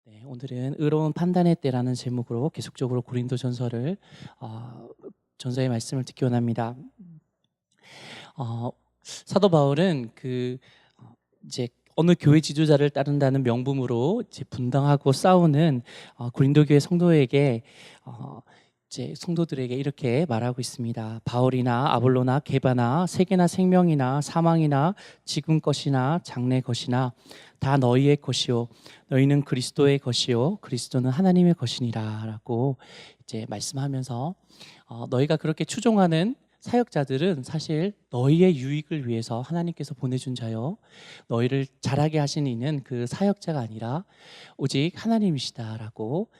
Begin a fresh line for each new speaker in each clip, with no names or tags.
네, 오늘은 의로운 판단의 때라는 제목으로 계속적으로 고린도 전서를 전서의 말씀을 듣기 원합니다. 사도 바울은 이제 어느 교회 지도자를 따른다는 명분으로 이제 분당하고 싸우는 고린도 교회 성도에게 이제 성도들에게 이렇게 말하고 있습니다. 바울이나 아볼로나 게바나 세계나 생명이나 사망이나 지금 것이나 장래 것이나 다 너희의 것이요 너희는 그리스도의 것이요 그리스도는 하나님의 것이니라라고 이제 말씀하면서 너희가 그렇게 추종하는 사역자들은 사실 너희의 유익을 위해서 하나님께서 보내준 자요 너희를 자라게 하신 이는 그 사역자가 아니라 오직 하나님이시다라고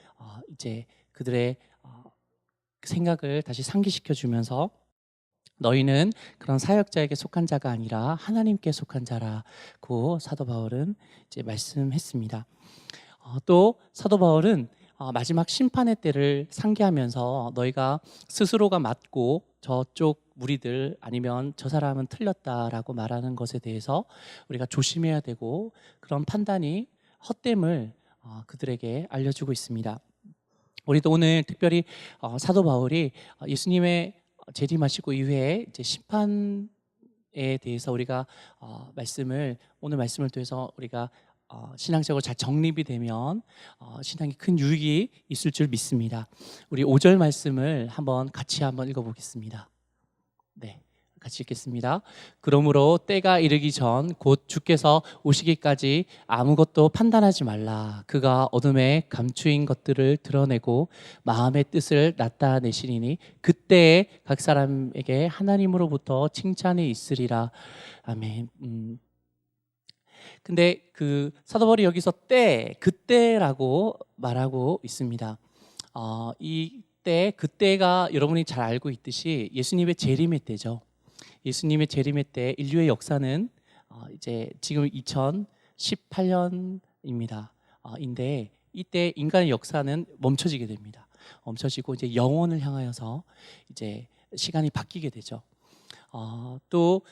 이제 그들의 생각을 다시 상기시켜 주면서 너희는 그런 사역자에게 속한 자가 아니라 하나님께 속한 자라고 사도 바울은 이제 말씀했습니다. 또 사도 바울은 마지막 심판의 때를 상기하면서 너희가 스스로가 맞고 저쪽 무리들 아니면 저 사람은 틀렸다라고 말하는 것에 대해서 우리가 조심해야 되고 그런 판단이 헛됨을 그들에게 알려주고 있습니다. 우리도 오늘 특별히 사도 바울이 예수님의 재림하시고 이후에 이제 심판에 대해서 우리가 오늘 말씀을 통해서 우리가 신앙적으로 잘 정립이 되면 신앙에 큰 유익이 있을 줄 믿습니다. 우리 5절 말씀을 같이 읽어보겠습니다. 네, 같이 읽겠습니다. 그러므로 때가 이르기 전 곧 주께서 오시기까지 아무것도 판단하지 말라. 그가 어둠에 감추인 것들을 드러내고 마음의 뜻을 나타내시리니 그때에 각 사람에게 하나님으로부터 칭찬이 있으리라. 아멘. 근데 그 사도 바울이 여기서 그때라고 말하고 있습니다. 그때가 여러분이 잘 알고 있듯이 예수님의 재림의 때죠. 예수님의 재림의 때 인류의 역사는 이제 지금 2018년입니다. 인데 이때 인간의 역사는 멈춰지게 됩니다. 멈춰지고 이제 영원을 향하여서 이제 시간이 바뀌게 되죠. 또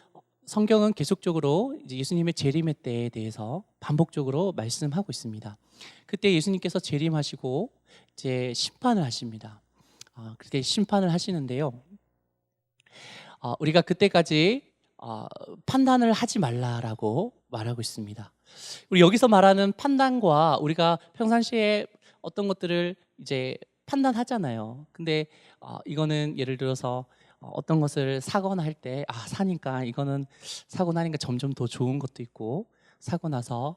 성경은 계속적으로 이제 예수님의 재림의 때에 대해서 반복적으로 말씀하고 있습니다. 그때 예수님께서 재림하시고 이제 심판을 하십니다. 그때 심판을 하시는데요. 우리가 그때까지 판단을 하지 말라라고 말하고 있습니다. 우리 여기서 말하는 판단과 우리가 평상시에 어떤 것들을 이제 판단하잖아요. 근데 이거는 예를 들어서 어떤 것을 사거나 할 때 사니까 이거는 사고 나니까 점점 더 좋은 것도 있고 사고 나서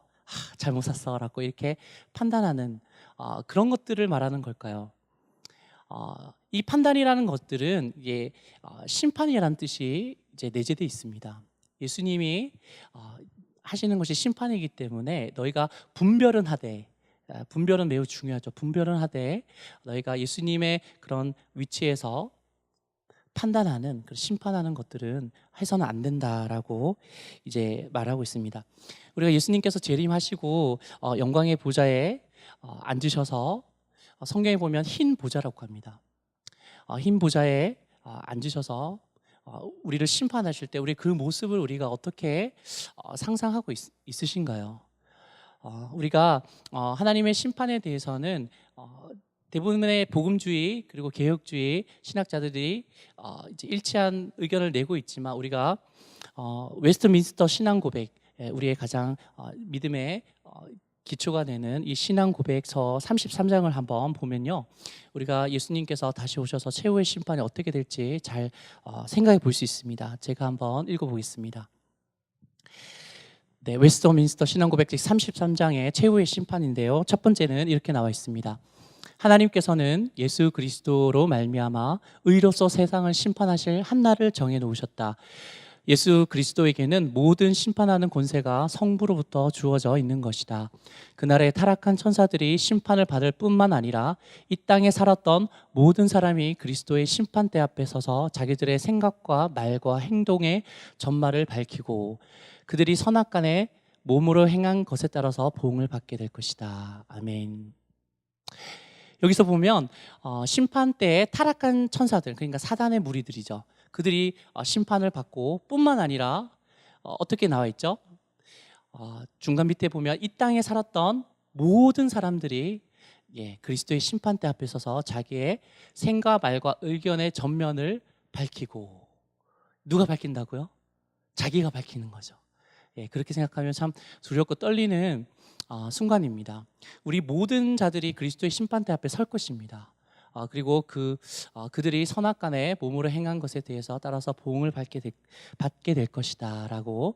잘못 샀어라고 이렇게 판단하는 그런 것들을 말하는 걸까요? 이 판단이라는 것들은 이게 심판이라는 뜻이 이제 내재되어 있습니다. 예수님이 하시는 것이 심판이기 때문에 너희가 분별은 하되 분별은 매우 중요하죠. 분별은 하되 너희가 예수님의 그런 위치에서 판단하는 심판하는 것들은 해서는 안 된다라고 이제 말하고 있습니다. 우리가 예수님께서 재림하시고 영광의 보좌에 앉으셔서 성경에 보면 흰 보좌라고 합니다. 흰 보좌에 앉으셔서 우리를 심판하실 때 우리 그 모습을 우리가 어떻게 상상하고 있으신가요? 우리가 하나님의 심판에 대해서는 대부분의 복음주의 그리고 개혁주의 신학자들이 이제 일치한 의견을 내고 있지만 우리가 웨스트민스터 신앙 고백 우리의 가장 믿음의 기초가 되는 이 신앙 고백서 33장을 한번 보면요, 우리가 예수님께서 다시 오셔서 최후의 심판이 어떻게 될지 잘 생각해 볼 수 있습니다. 제가 한번 읽어보겠습니다. 네, 웨스트민스터 신앙 고백집 33장의 최후의 심판인데요, 첫 번째는 이렇게 나와 있습니다. 하나님께서는 예수 그리스도로 말미암아 의로서 세상을 심판하실 한 날을 정해 놓으셨다. 예수 그리스도에게는 모든 심판하는 권세가 성부로부터 주어져 있는 것이다. 그날에 타락한 천사들이 심판을 받을 뿐만 아니라 이 땅에 살았던 모든 사람이 그리스도의 심판대 앞에 서서 자기들의 생각과 말과 행동의 전말을 밝히고 그들이 선악간에 몸으로 행한 것에 따라서 보응을 받게 될 것이다. 아멘. 여기서 보면 심판 때에 타락한 천사들, 그러니까 사단의 무리들이죠. 그들이 심판을 받고 뿐만 아니라 어떻게 나와 있죠? 중간 밑에 보면 이 땅에 살았던 모든 사람들이 그리스도의 심판대 앞에 서서 자기의 생과 말과 의견의 전면을 밝히고, 누가 밝힌다고요? 자기가 밝히는 거죠. 그렇게 생각하면 참 두렵고 떨리는 순간입니다. 우리 모든 자들이 그리스도의 심판대 앞에 설 것입니다. 그리고 그들이 선악간에 몸으로 행한 것에 대해서 따라서 보응을 받게 될 것이다 라고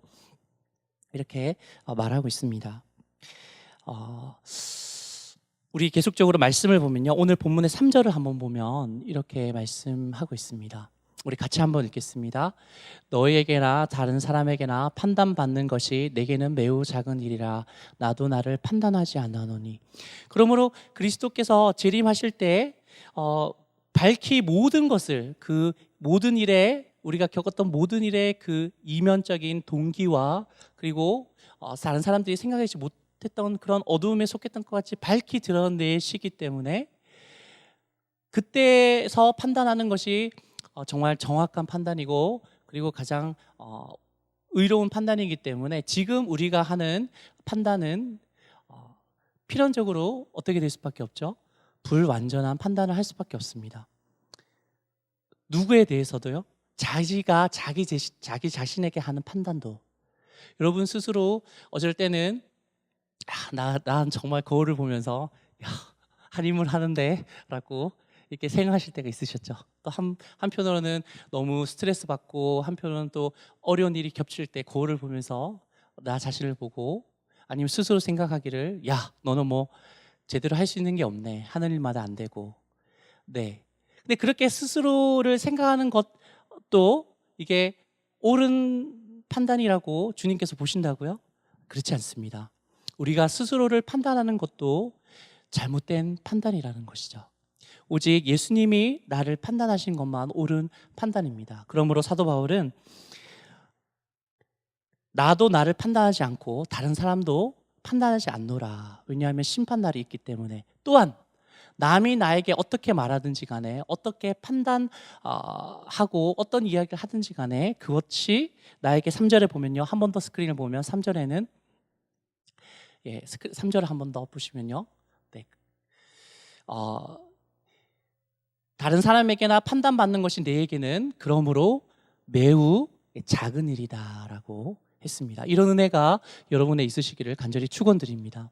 이렇게 말하고 있습니다. 우리 계속적으로 말씀을 보면요, 오늘 본문의 3절을 한번 보면 이렇게 말씀하고 있습니다. 우리 같이 한번 읽겠습니다. 너희에게나 다른 사람에게나 판단받는 것이 내게는 매우 작은 일이라 나도 나를 판단하지 않아노니. 그러므로 그리스도께서 재림하실 때 밝히 모든 것을, 그 모든 일에, 우리가 겪었던 모든 일의 그 이면적인 동기와, 그리고 다른 사람들이 생각하지 못했던 그런 어두움에 속했던 것 같이 밝히 드러내시기 때문에 그때서 판단하는 것이 정말 정확한 판단이고, 그리고 가장 의로운 판단이기 때문에 지금 우리가 하는 판단은 필연적으로 어떻게 될 수밖에 없죠? 불완전한 판단을 할 수밖에 없습니다. 누구에 대해서도요? 자기가 자기 자신에게 하는 판단도. 여러분 스스로 어쩔 때는 난 정말 거울을 보면서 한임을 하는데 라고 이렇게 생각하실 때가 있으셨죠. 또 한편으로는 너무 스트레스 받고, 한편으로는 또 어려운 일이 겹칠 때 거울을 보면서 나 자신을 보고, 아니면 스스로 생각하기를, 야 너는 뭐 제대로 할 수 있는 게 없네, 하는 일마다 안 되고. 근데 그렇게 스스로를 생각하는 것도 이게 옳은 판단이라고 주님께서 보신다고요? 그렇지 않습니다. 우리가 스스로를 판단하는 것도 잘못된 판단이라는 것이죠. 오직 예수님이 나를 판단하신 것만 옳은 판단입니다. 그러므로 사도 바울은 나도 나를 판단하지 않고 다른 사람도 판단하지 않노라. 왜냐하면 심판날이 있기 때문에. 또한 남이 나에게 어떻게 말하든지 간에, 어떻게 판단하고 어떤 이야기를 하든지 간에, 그것이 나에게 3절에 보면요, 한 번 더 스크린을 보면 3절에는 3절을 한 번 더 보시면요, 다른 사람에게나 판단받는 것이 내게는 그러므로 매우 작은 일이다 라고 했습니다. 이런 은혜가 여러분에 있으시기를 간절히 축원드립니다.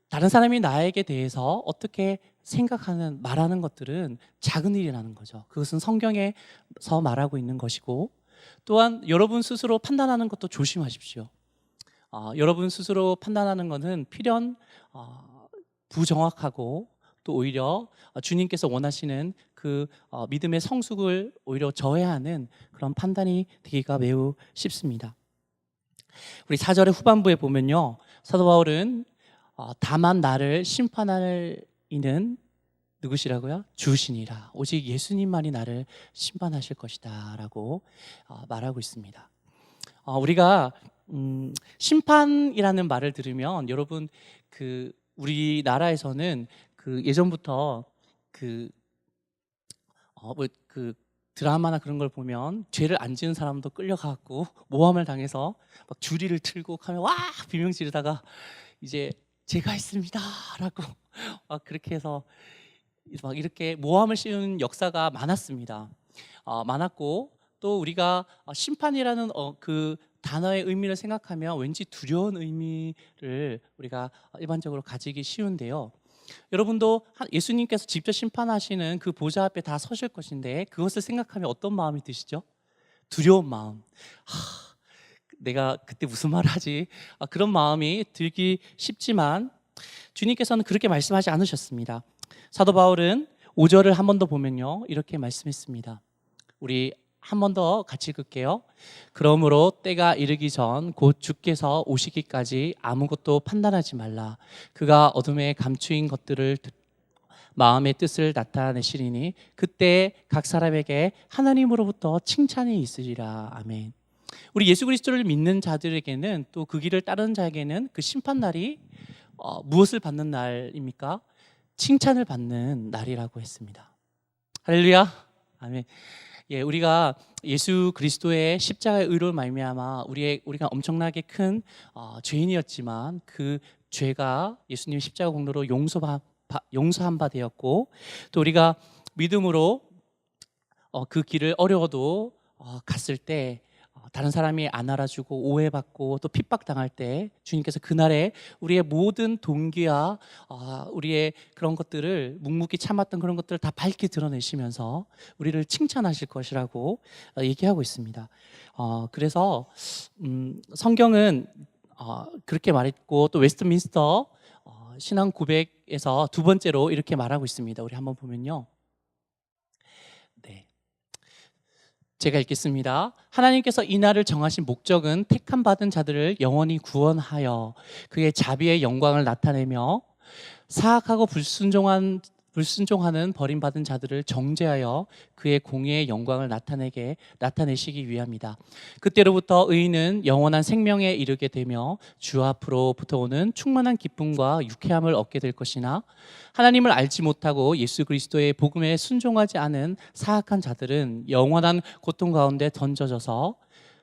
다른 사람이 나에게 대해서 어떻게 생각하는, 말하는 것들은 작은 일이라는 거죠. 그것은 성경에서 말하고 있는 것이고, 또한 여러분 스스로 판단하는 것도 조심하십시오. 여러분 스스로 판단하는 것은 필연 부정확하고, 또 오히려 주님께서 원하시는 그 믿음의 성숙을 오히려 저해하는 그런 판단이 되기가 매우 쉽습니다. 우리 4절의 후반부에 보면요, 사도 바울은 다만 나를 심판할 이는 누구시라고요? 주시니라. 오직 예수님만이 나를 심판하실 것이다 라고 말하고 있습니다. 우리가 심판이라는 말을 들으면, 여러분 우리나라에서는 예전부터 드라마나 그런 걸 보면 죄를 안 지은 사람도 끌려가고 모함을 당해서 막 주리를 틀고 하면 와 비명 지르다가 이제 제가 했습니다라고 막 그렇게 해서 막 이렇게 모함을 씌우는 역사가 많았습니다. 많았고, 또 우리가 심판이라는 그 단어의 의미를 생각하면 왠지 두려운 의미를 우리가 일반적으로 가지기 쉬운데요. 여러분도 예수님께서 직접 심판하시는 그 보좌 앞에 다 서실 것인데, 그것을 생각하면 어떤 마음이 드시죠? 두려운 마음. 내가 그때 무슨 말을 하지? 그런 마음이 들기 쉽지만 주님께서는 그렇게 말씀하지 않으셨습니다. 사도 바울은 5절을 한 번 더 보면요, 이렇게 말씀했습니다. 우리 한 번 더 같이 읽을게요. 그러므로 때가 이르기 전 곧 주께서 오시기까지 아무것도 판단하지 말라. 그가 어둠에 감추인 것들을 마음의 뜻을 나타내시리니 그때 각 사람에게 하나님으로부터 칭찬이 있으리라. 아멘. 우리 예수 그리스도를 믿는 자들에게는, 또 그 길을 따르는 자에게는 그 심판날이 무엇을 받는 날입니까? 칭찬을 받는 날이라고 했습니다. 할렐루야. 아멘. 우리가 예수 그리스도의 십자가의 의로 말미암아 우리가 엄청나게 큰 죄인이었지만 그 죄가 예수님 십자가 공로로 용서한 바 되었고, 또 우리가 믿음으로 그 길을 어려워도 갔을 때 다른 사람이 안 알아주고 오해받고 또 핍박당할 때 주님께서 그날에 우리의 모든 동기와 우리의 그런 것들을 묵묵히 참았던 그런 것들을 다 밝게 드러내시면서 우리를 칭찬하실 것이라고 얘기하고 있습니다. 그래서 성경은 그렇게 말했고, 또 웨스트민스터 신앙 고백에서 두 번째로 이렇게 말하고 있습니다. 우리 한번 보면요. 네, 제가 읽겠습니다. 하나님께서 이 날을 정하신 목적은 택함 받은 자들을 영원히 구원하여 그의 자비의 영광을 나타내며 사악하고 불순종하는 버림받은 자들을 정죄하여 그의 공의의 영광을 나타내시기 위함이다. 그때로부터 의인은 영원한 생명에 이르게 되며 주 앞으로부터 오는 충만한 기쁨과 유쾌함을 얻게 될 것이나, 하나님을 알지 못하고 예수 그리스도의 복음에 순종하지 않은 사악한 자들은 영원한 고통 가운데 던져져서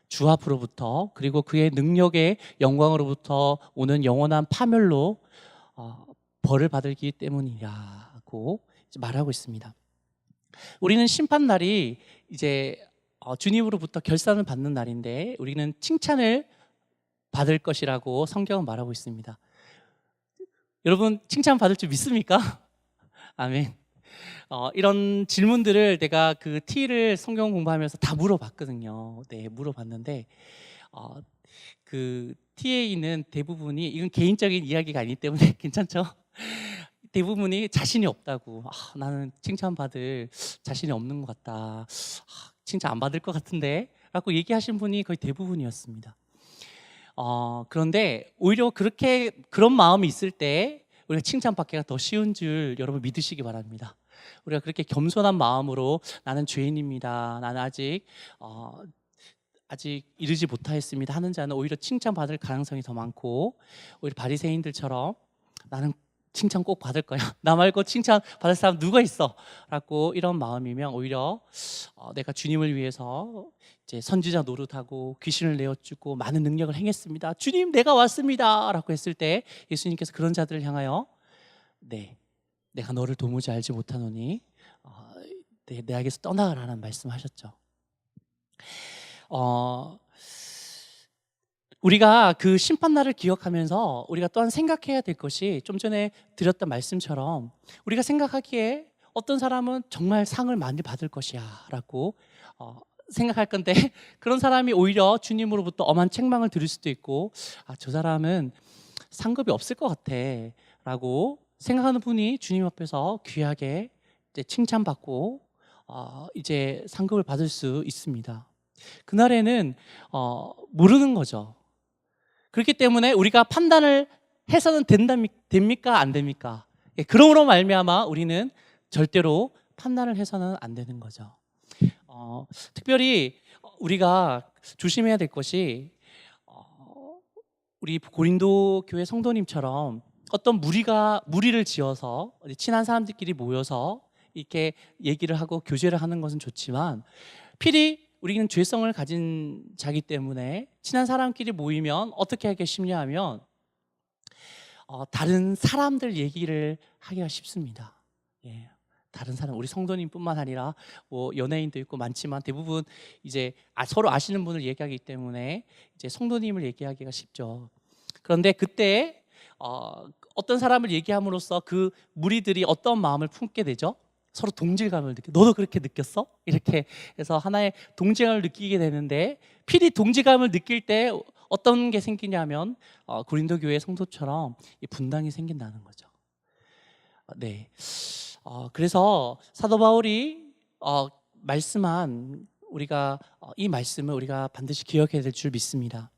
주 앞으로부터, 그리고 그의 능력의 영광으로부터 오는 영원한 파멸로 벌을 받기 때문이라고 말하고 있습니다. 우리는 심판날이 이제 주님으로부터 결산을 받는 날인데, 우리는 칭찬을 받을 것이라고 성경은 말하고 있습니다. 여러분, 칭찬 받을 줄 믿습니까? 아멘. 이런 질문들을 내가 그 T를 성경 공부하면서 다 물어봤거든요. 네, 물어봤는데 그 T에 있는 대부분이, 이건 개인적인 이야기가 아니기 때문에 괜찮죠? 대부분이 자신이 없다고, 나는 칭찬받을 자신이 없는 것 같다, 칭찬 안 받을 것 같은데 라고 얘기하신 분이 거의 대부분이었습니다. 그런데 오히려 그런 마음이 있을 때 우리가 칭찬받기가 더 쉬운 줄 여러분 믿으시기 바랍니다. 우리가 그렇게 겸손한 마음으로 나는 죄인입니다, 나는 아직 이르지 못하였습니다 하는 자는 오히려 칭찬받을 가능성이 더 많고, 오히려 바리새인들처럼 나는 칭찬 꼭 받을 거야, 나 말고 칭찬 받을 사람 누가 있어 라고 이런 마음이면 오히려 내가 주님을 위해서 이제 선지자 노릇하고 귀신을 내어주고 많은 능력을 행했습니다, 주님 내가 왔습니다 라고 했을 때 예수님께서 그런 자들을 향하여 네, 내가 너를 도무지 알지 못하노니 내게서 떠나가라는 말씀하셨죠. 우리가 그 심판날을 기억하면서 우리가 또한 생각해야 될 것이, 좀 전에 드렸던 말씀처럼 우리가 생각하기에 어떤 사람은 정말 상을 많이 받을 것이야 라고 생각할 건데, 그런 사람이 오히려 주님으로부터 엄한 책망을 들을 수도 있고, 저 사람은 상급이 없을 것 같아 라고 생각하는 분이 주님 앞에서 귀하게 이제 칭찬받고 이제 상급을 받을 수 있습니다. 그날에는 모르는 거죠. 그렇기 때문에 우리가 판단을 해서는 됩니까? 안 됩니까? 그러므로 말미암아 우리는 절대로 판단을 해서는 안 되는 거죠. 특별히 우리가 조심해야 될 것이, 우리 고린도 교회 성도님처럼 어떤 무리를 지어서 친한 사람들끼리 모여서 이렇게 얘기를 하고 교제를 하는 것은 좋지만, 필히 우리는 죄성을 가진 자기 때문에 친한 사람끼리 모이면 어떻게 하기가 쉽냐 하면 다른 사람들 얘기를 하기가 쉽습니다. 예, 다른 사람, 우리 성도님뿐만 아니라 뭐 연예인도 있고 많지만 대부분 이제 서로 아시는 분을 얘기하기 때문에 이제 성도님을 얘기하기가 쉽죠. 그런데 그때 어떤 사람을 얘기함으로써 그 무리들이 어떤 마음을 품게 되죠? 서로 동질감을 느껴. 너도 그렇게 느꼈어? 이렇게 해서 하나의 동질감을 느끼게 되는데, 필히 동질감을 느낄 때 어떤 게 생기냐면 고린도 교회 성도처럼 이 분당이 생긴다는 거죠. 네. 그래서 사도 바울이 말씀한 이 말씀을 우리가 반드시 기억해야 될 줄 믿습니다.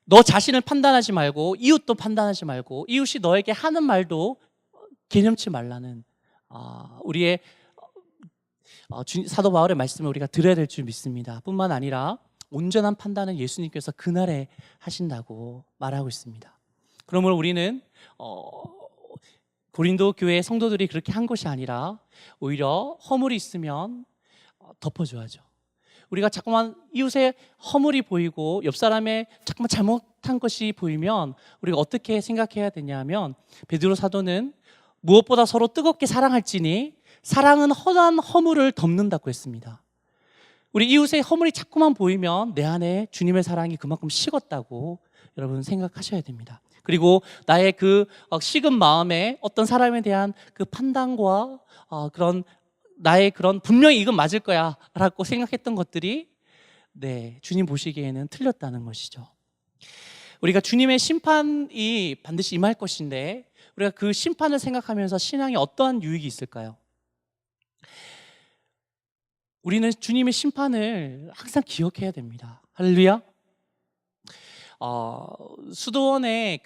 너 자신을 판단하지 말고 이웃도 판단하지 말고 이웃이 너에게 하는 말도 개념치 말라는 우리의 사도 바울의 말씀을 우리가 들어야 될 줄 믿습니다. 뿐만 아니라 온전한 판단은 예수님께서 그날에 하신다고 말하고 있습니다. 그러므로 우리는 고린도 교회 성도들이 그렇게 한 것이 아니라 오히려 허물이 있으면 덮어줘야죠. 우리가 자꾸만 이웃의 허물이 보이고 옆 사람의 자꾸만 잘못한 것이 보이면 우리가 어떻게 생각해야 되냐면, 베드로 사도는 무엇보다 서로 뜨겁게 사랑할지니 사랑은 허다한 허물을 덮는다고 했습니다. 우리 이웃의 허물이 자꾸만 보이면 내 안에 주님의 사랑이 그만큼 식었다고 여러분 생각하셔야 됩니다. 그리고 나의 그 식은 마음에 어떤 사람에 대한 그 판단과 그런 나의 그런 분명히 이건 맞을 거야 라고 생각했던 것들이 주님 보시기에는 틀렸다는 것이죠. 우리가 주님의 심판이 반드시 임할 것인데 우리가 그 심판을 생각하면서 신앙에 어떠한 유익이 있을까요? 우리는 주님의 심판을 항상 기억해야 됩니다. 할렐루야. 수도원에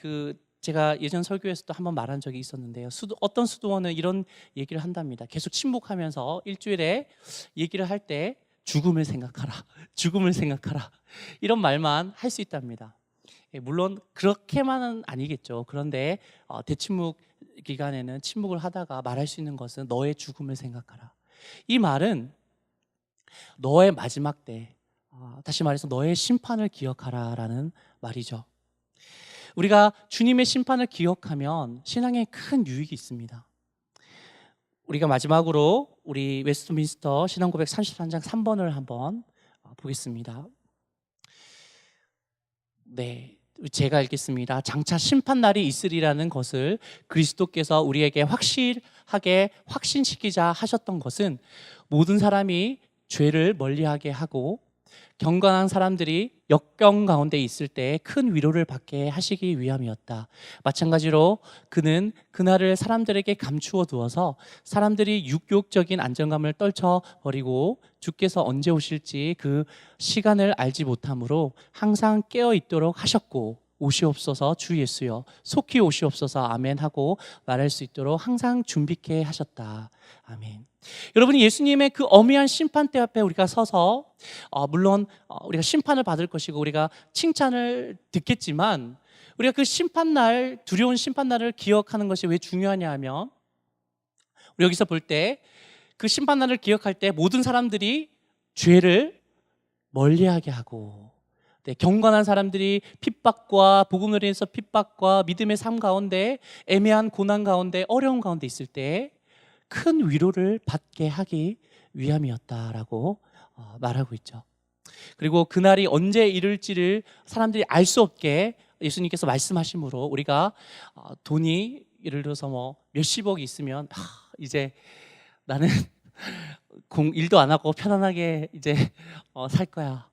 제가 예전 설교에서도 한번 말한 적이 있었는데요. 어떤 수도원은 이런 얘기를 한답니다. 계속 침묵하면서 일주일에 얘기를 할 때 죽음을 생각하라, 죽음을 생각하라, 이런 말만 할 수 있답니다. 물론 그렇게만은 아니겠죠. 그런데 대침묵 기간에는 침묵을 하다가 말할 수 있는 것은 너의 죽음을 생각하라. 이 말은 너의 마지막 때, 다시 말해서 너의 심판을 기억하라라는 말이죠. 우리가 주님의 심판을 기억하면 신앙에 큰 유익이 있습니다. 우리가 마지막으로 우리 웨스트민스터 신앙고백 33장 3번을 한번 보겠습니다. 제가 읽겠습니다. 장차 심판날이 있으리라는 것을 그리스도께서 우리에게 확실하게 확신시키자 하셨던 것은 모든 사람이 죄를 멀리하게 하고 경건한 사람들이 역경 가운데 있을 때 큰 위로를 받게 하시기 위함이었다. 마찬가지로 그는 그날을 사람들에게 감추어 두어서 사람들이 육욕적인 안정감을 떨쳐버리고 주께서 언제 오실지 그 시간을 알지 못하므로 항상 깨어 있도록 하셨고, 오시옵소서 주 예수여 속히 오시옵소서 아멘 하고 말할 수 있도록 항상 준비케 하셨다. 아멘. 여러분이 예수님의 그 엄미한 심판대 앞에 우리가 서서 물론 우리가 심판을 받을 것이고 우리가 칭찬을 듣겠지만, 우리가 그 심판날, 두려운 심판날을 기억하는 것이 왜 중요하냐 하면, 우리 여기서 볼 때 그 심판날을 기억할 때 모든 사람들이 죄를 멀리하게 하고, 경건한 사람들이 핍박과 복음을 위해서 핍박과 믿음의 삶 가운데 애매한 고난 가운데 어려움 가운데 있을 때 큰 위로를 받게 하기 위함이었다라고 말하고 있죠. 그리고 그날이 언제 이룰지를 사람들이 알 수 없게 예수님께서 말씀하심으로 우리가 돈이 예를 들어서 몇십억이 있으면 이제 나는 일도 안 하고 편안하게 이제 살 거야.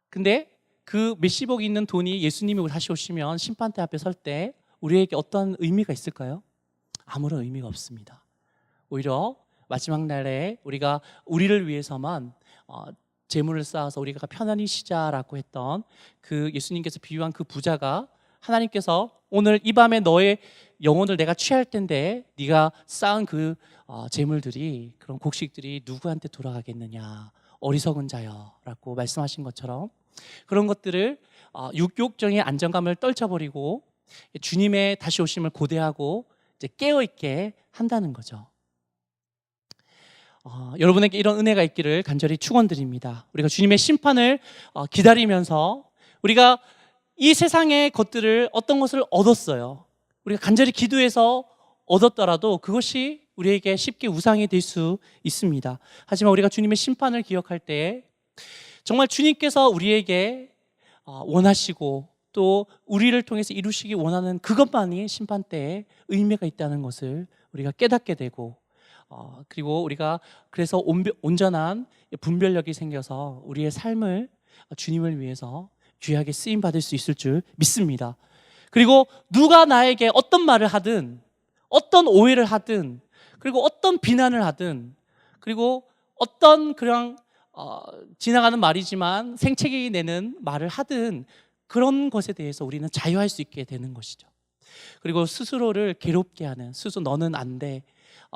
근데 그 몇십억이 있는 돈이 예수님이 다시 오시면 심판대 앞에 설 때 우리에게 어떤 의미가 있을까요? 아무런 의미가 없습니다. 오히려 마지막 날에 우리가 우리를 위해서만 재물을 쌓아서 우리가 편안히 쉬자라고 했던 그 예수님께서 비유한 그 부자가, 하나님께서 오늘 이 밤에 너의 영혼을 내가 취할 텐데 네가 쌓은 그 재물들이, 그런 곡식들이 누구한테 돌아가겠느냐, 어리석은 자여라고 말씀하신 것처럼 그런 것들을 육욕적인 안정감을 떨쳐버리고 주님의 다시 오심을 고대하고 이제 깨어있게 한다는 거죠. 여러분에게 이런 은혜가 있기를 간절히 축원드립니다. 우리가 주님의 심판을 기다리면서 우리가 이 세상의 것들을 어떤 것을 얻었어요. 우리가 간절히 기도해서 얻었더라도 그것이 우리에게 쉽게 우상이 될 수 있습니다. 하지만 우리가 주님의 심판을 기억할 때 정말 주님께서 우리에게 원하시고 또 우리를 통해서 이루시기 원하는 그것만이 심판 때에 의미가 있다는 것을 우리가 깨닫게 되고, 그리고 우리가 그래서 온전한 분별력이 생겨서 우리의 삶을 주님을 위해서 귀하게 쓰임 받을 수 있을 줄 믿습니다. 그리고 누가 나에게 어떤 말을 하든, 어떤 오해를 하든, 그리고 어떤 비난을 하든, 그리고 어떤 그냥 지나가는 말이지만 생채기 내는 말을 하든, 그런 것에 대해서 우리는 자유할 수 있게 되는 것이죠. 그리고 스스로를 괴롭게 하는, 스스로 너는 안 돼,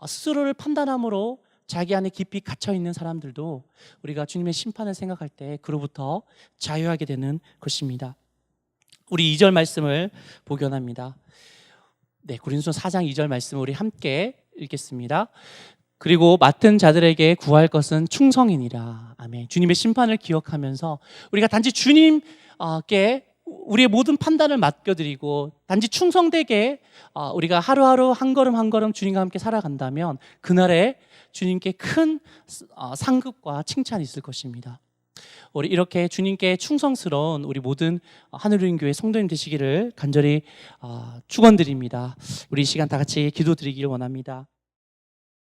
스스로를 판단함으로 자기 안에 깊이 갇혀있는 사람들도 우리가 주님의 심판을 생각할 때 그로부터 자유하게 되는 것입니다. 우리 2절 말씀을 복연합니다. 고린도서 4장 2절 말씀을 우리 함께 읽겠습니다. 그리고 맡은 자들에게 구할 것은 충성이니라. 아멘. 주님의 심판을 기억하면서 우리가 단지 주님께 우리의 모든 판단을 맡겨드리고 단지 충성되게 우리가 하루하루 한 걸음 한 걸음 주님과 함께 살아간다면 그날에 주님께 큰 상급과 칭찬이 있을 것입니다. 우리 이렇게 주님께 충성스러운 우리 모든 하늘의 교회 성도님 되시기를 간절히 축원드립니다. 우리 이 시간 다 같이 기도드리기를 원합니다.